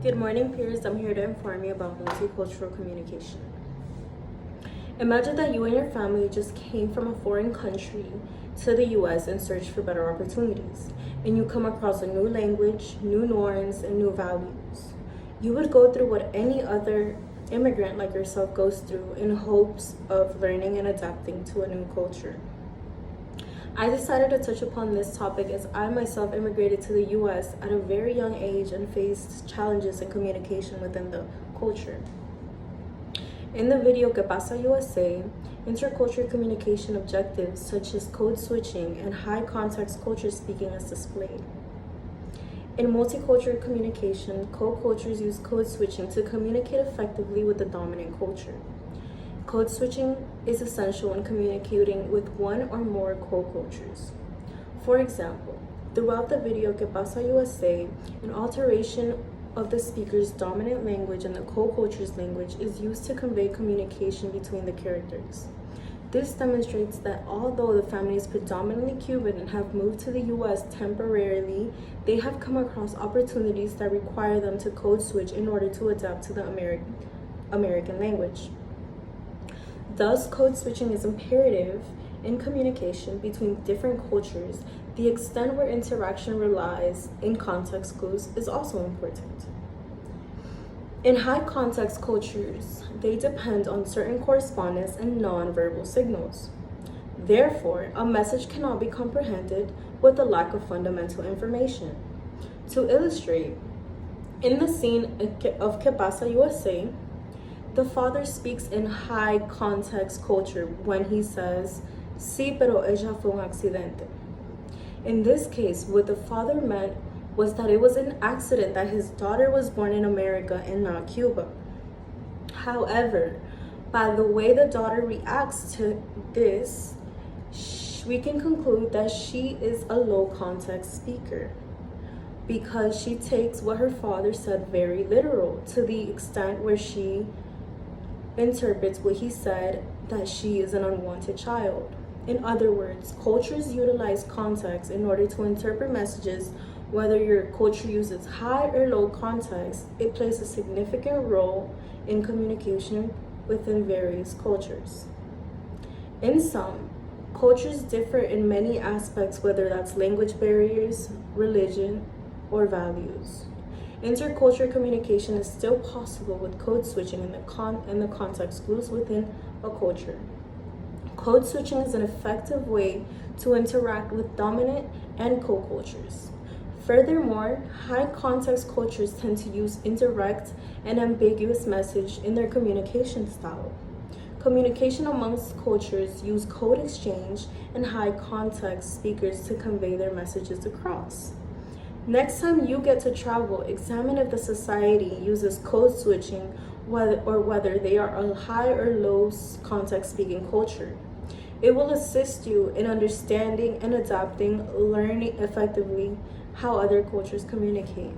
Good morning, peers. I'm here to inform you about multicultural communication. Imagine that you and your family just came from a foreign country to the US in search for better opportunities, and you come across a new language, new norms, and new values. You would go through what any other immigrant like yourself goes through in hopes of learning and adapting to a new culture. I decided to touch upon this topic as I myself immigrated to the US at a very young age and faced challenges in communication within the culture. In the video Pasa USA, intercultural communication objectives such as code switching and high context culture speaking is displayed. In multicultural communication, co-cultures use code switching to communicate effectively with the dominant culture. Code switching is essential in communicating with one or more co-cultures. For example, throughout the video Pasa USA, an alteration of the speaker's dominant language and the co-culture's language is used to convey communication between the characters. This demonstrates that although the family is predominantly Cuban and have moved to the US temporarily, they have come across opportunities that require them to code switch in order to adapt to the American language. Thus, code switching is imperative in communication between different cultures. The extent where interaction relies in context clues is also important. In high context cultures, they depend on certain correspondence and non-verbal signals. Therefore, a message cannot be comprehended with a lack of fundamental information. To illustrate, in the scene of Pasa USA, the father speaks in high context culture when he says, "Sí, pero ella fue un accidente." In this case, what the father meant was that it was an accident that his daughter was born in America and not Cuba. However, by the way the daughter reacts to this, we can conclude that she is a low context speaker because she takes what her father said very literal to the extent where she interprets what he said that she is an unwanted child. In other words, cultures utilize context in order to interpret messages. Whether your culture uses high or low context, it plays a significant role in communication within various cultures. In sum, cultures differ in many aspects, whether that's language barriers, religion, or values. Intercultural communication is still possible with code switching in the context clues within a culture. Code switching is an effective way to interact with dominant and co-cultures. Furthermore, high context cultures tend to use indirect and ambiguous message in their communication style. Communication amongst cultures use code exchange and high context speakers to convey their messages across. Next time you get to travel, examine if the society uses code switching whether they are a high or low context speaking culture. It will assist you in understanding and adapting, learning effectively how other cultures communicate.